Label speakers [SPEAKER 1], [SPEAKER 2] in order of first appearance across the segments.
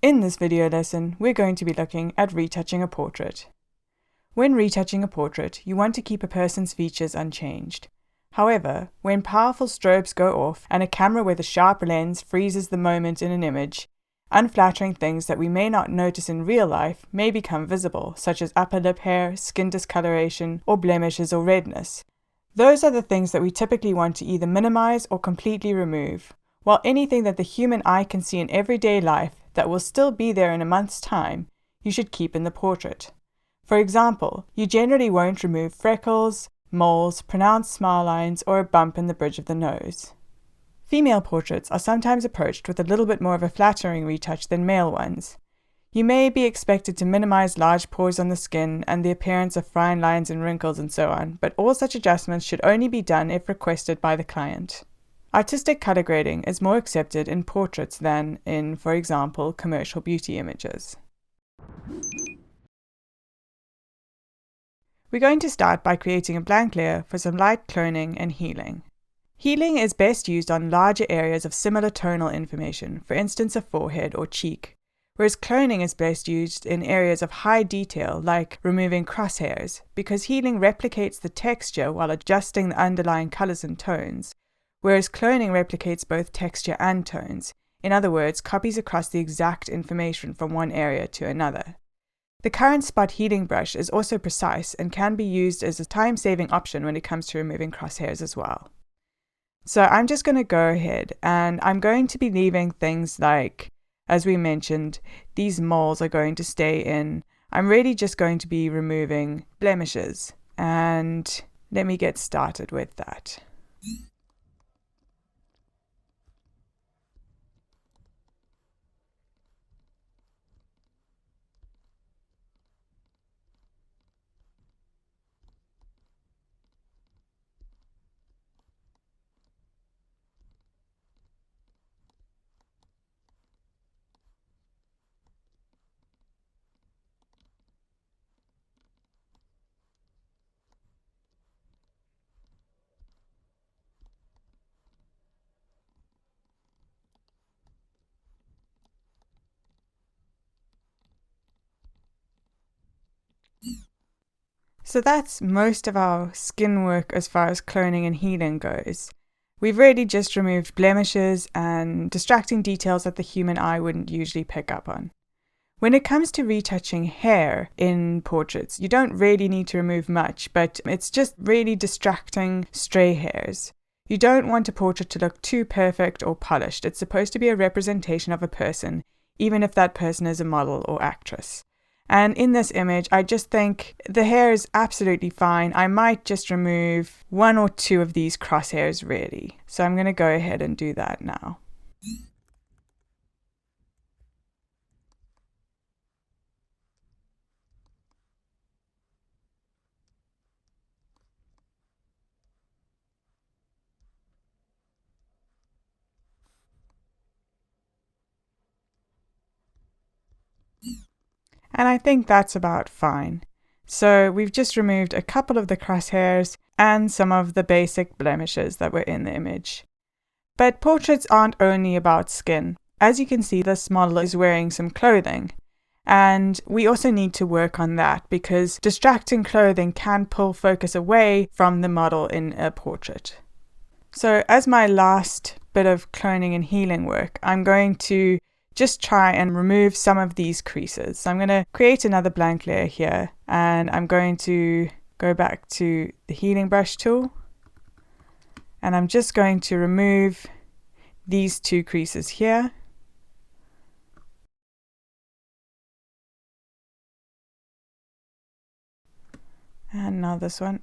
[SPEAKER 1] In this video lesson, we're going to be looking at retouching a portrait. When retouching a portrait, you want to keep a person's features unchanged. However, when powerful strobes go off and a camera with a sharp lens freezes the moment in an image, unflattering things that we may not notice in real life may become visible, such as upper lip hair, skin discoloration, or blemishes or redness. Those are the things that we typically want to either minimize or completely remove, while anything that the human eye can see in everyday life that will still be there in a month's time, you should keep in the portrait. For example, you generally won't remove freckles, moles, pronounced smile lines, or a bump in the bridge of the nose. Female portraits are sometimes approached with a little bit more of a flattering retouch than male ones. You may be expected to minimize large pores on the skin and the appearance of fine lines and wrinkles and so on, but all such adjustments should only be done if requested by the client. Artistic color grading is more accepted in portraits than in, for example, commercial beauty images. We're going to start by creating a blank layer for some light cloning and healing. Healing is best used on larger areas of similar tonal information, for instance a forehead or cheek, whereas cloning is best used in areas of high detail like removing crosshairs, because healing replicates the texture while adjusting the underlying colors and tones, whereas cloning replicates both texture and tones, in other words, copies across the exact information from one area to another. The current spot healing brush is also precise and can be used as a time-saving option when it comes to removing crosshairs as well. So I'm just going to go ahead and I'm going to be leaving things like, as we mentioned, these moles are going to stay in. I'm really just going to be removing blemishes, and let me get started with that. So that's most of our skin work as far as cloning and healing goes. We've really just removed blemishes and distracting details that the human eye wouldn't usually pick up on. When it comes to retouching hair in portraits, you don't really need to remove much, but it's just really distracting stray hairs. You don't want a portrait to look too perfect or polished. It's supposed to be a representation of a person, even if that person is a model or actress. And in this image, I just think the hair is absolutely fine. I might just remove one or two of these crosshairs really. So I'm going to go ahead and do that now. And I think that's about fine. So we've just removed a couple of the crosshairs and some of the basic blemishes that were in the image. But portraits aren't only about skin. As you can see, this model is wearing some clothing. And we also need to work on that because distracting clothing can pull focus away from the model in a portrait. So as my last bit of cloning and healing work, I'm going to just try and remove some of these creases. So I'm going to create another blank layer here, and I'm going to go back to the healing brush tool, and I'm just going to remove these two creases here. And now this one.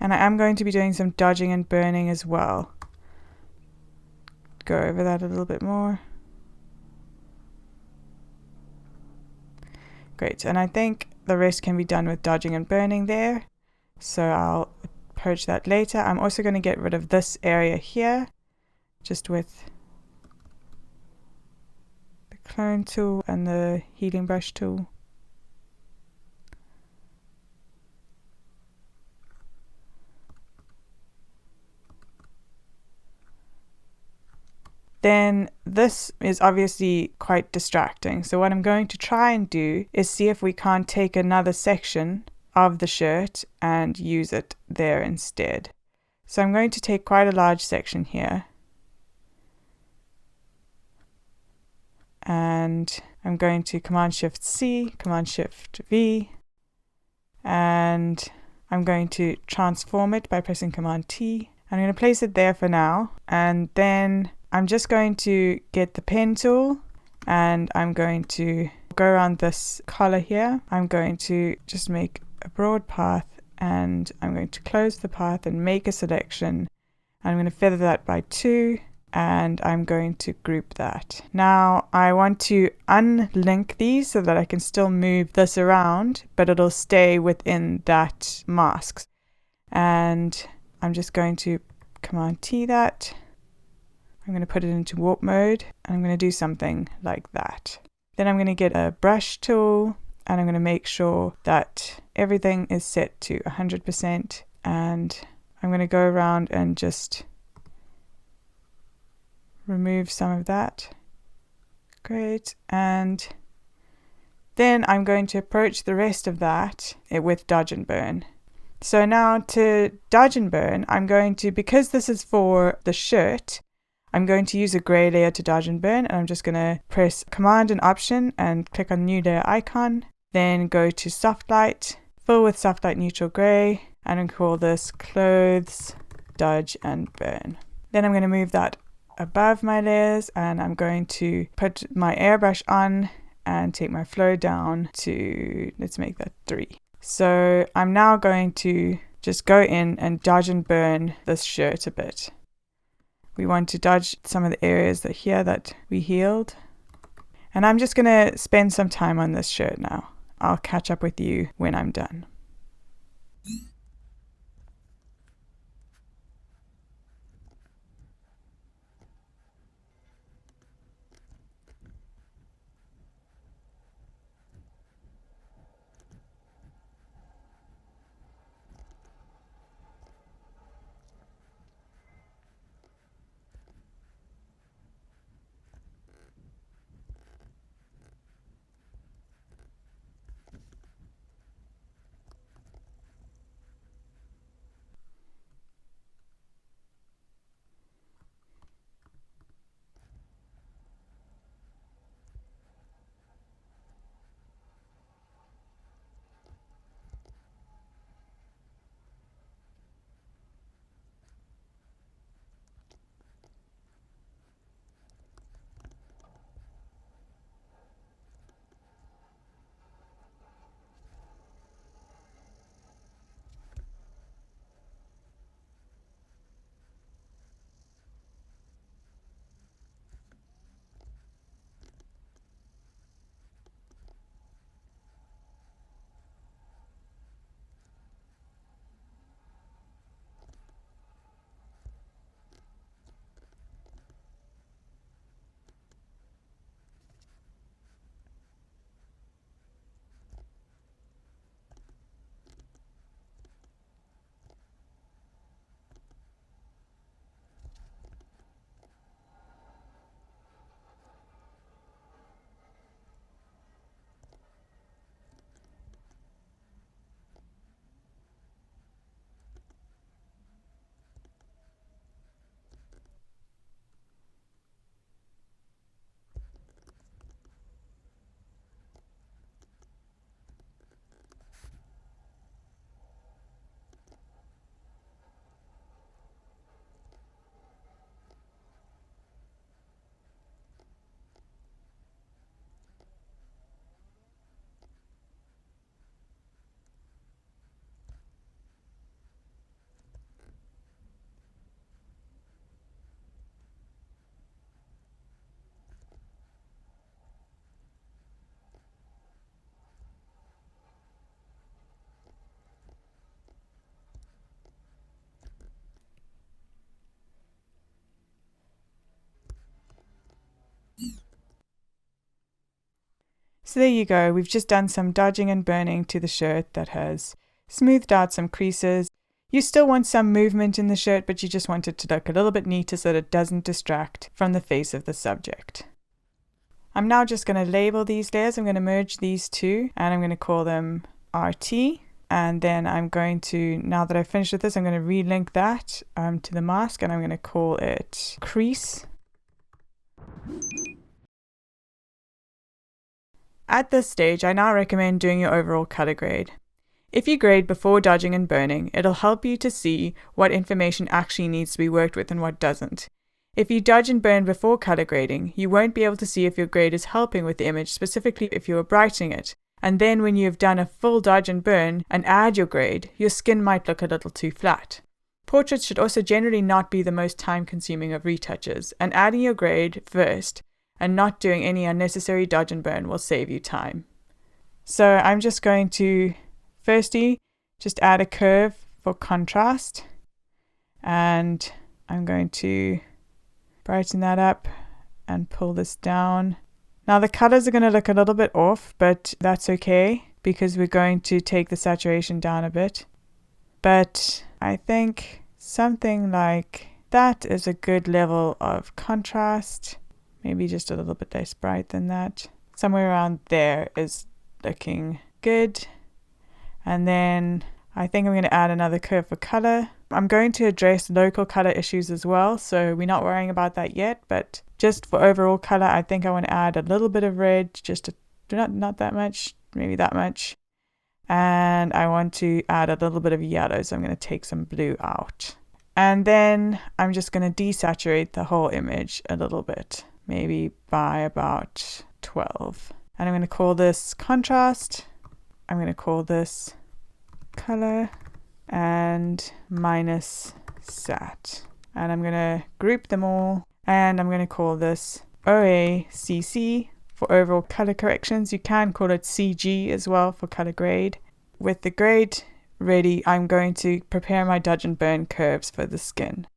[SPEAKER 1] And I am going to be doing some dodging and burning as well. Go over that a little bit more. Great, and I think the rest can be done with dodging and burning there. So I'll approach that later. I'm also going to get rid of this area here, just with the clone tool and the healing brush tool. Then this is obviously quite distracting. So what I'm going to try and do is see if we can't take another section of the shirt and use it there instead. So I'm going to take quite a large section here. And I'm going to Command-Shift-C, Command-Shift-V, and I'm going to transform it by pressing Command-T. I'm going to place it there for now, and then I'm just going to get the pen tool and I'm going to go around this collar here. I'm going to just make a broad path and I'm going to close the path and make a selection. I'm going to feather that by 2 and I'm going to group that. Now I want to unlink these so that I can still move this around, but it'll stay within that mask. And I'm just going to Command-T that. I'm going to put it into warp mode and I'm going to do something like that. Then I'm going to get a brush tool and I'm going to make sure that everything is set to 100% and I'm going to go around and just remove some of that. Great. And then I'm going to approach the rest of that with dodge and burn. So now to dodge and burn, I'm going to, because this is for the shirt, I'm going to use a gray layer to dodge and burn, and I'm just going to press Command and Option and click on New Layer icon. Then go to Soft Light, fill with Soft Light Neutral Gray, and I'll call this Clothes, Dodge and Burn. Then I'm going to move that above my layers, and I'm going to put my airbrush on and take my flow down to, let's make that 3. So I'm now going to just go in and dodge and burn this shirt a bit. We want to dodge some of the areas that we healed. And I'm just going to spend some time on this shirt now. I'll catch up with you when I'm done. So there you go, we've just done some dodging and burning to the shirt that has smoothed out some creases. You still want some movement in the shirt, but you just want it to look a little bit neater so that it doesn't distract from the face of the subject. I'm now just going to label these layers. I'm going to merge these two and I'm going to call them RT. And then I'm going to, now that I've finished with this, I'm going to relink that to the mask and I'm going to call it crease. At this stage, I now recommend doing your overall color grade. If you grade before dodging and burning, it'll help you to see what information actually needs to be worked with and what doesn't. If you dodge and burn before color grading, you won't be able to see if your grade is helping with the image, specifically if you are brightening it. And then when you have done a full dodge and burn and add your grade, your skin might look a little too flat. Portraits should also generally not be the most time-consuming of retouches, and adding your grade first and not doing any unnecessary dodge and burn will save you time. So I'm just going to firstly just add a curve for contrast, and I'm going to brighten that up and pull this down. Now the colors are going to look a little bit off, but that's okay because we're going to take the saturation down a bit. But I think something like that is a good level of contrast. Maybe just a little bit less bright than that. Somewhere around there is looking good. And then I think I'm going to add another curve for color. I'm going to address local color issues as well, so we're not worrying about that yet, but just for overall color, I think I want to add a little bit of red, just not that much, maybe that much. And I want to add a little bit of yellow, so I'm going to take some blue out. And then I'm just going to desaturate the whole image a little bit, maybe by about 12. And I'm going to call this contrast. I'm going to call this color and minus sat. And I'm going to group them all. And I'm going to call this OACC for overall color corrections. You can call it CG as well for color grade. With the grade ready, I'm going to prepare my dodge and burn curves for the skin.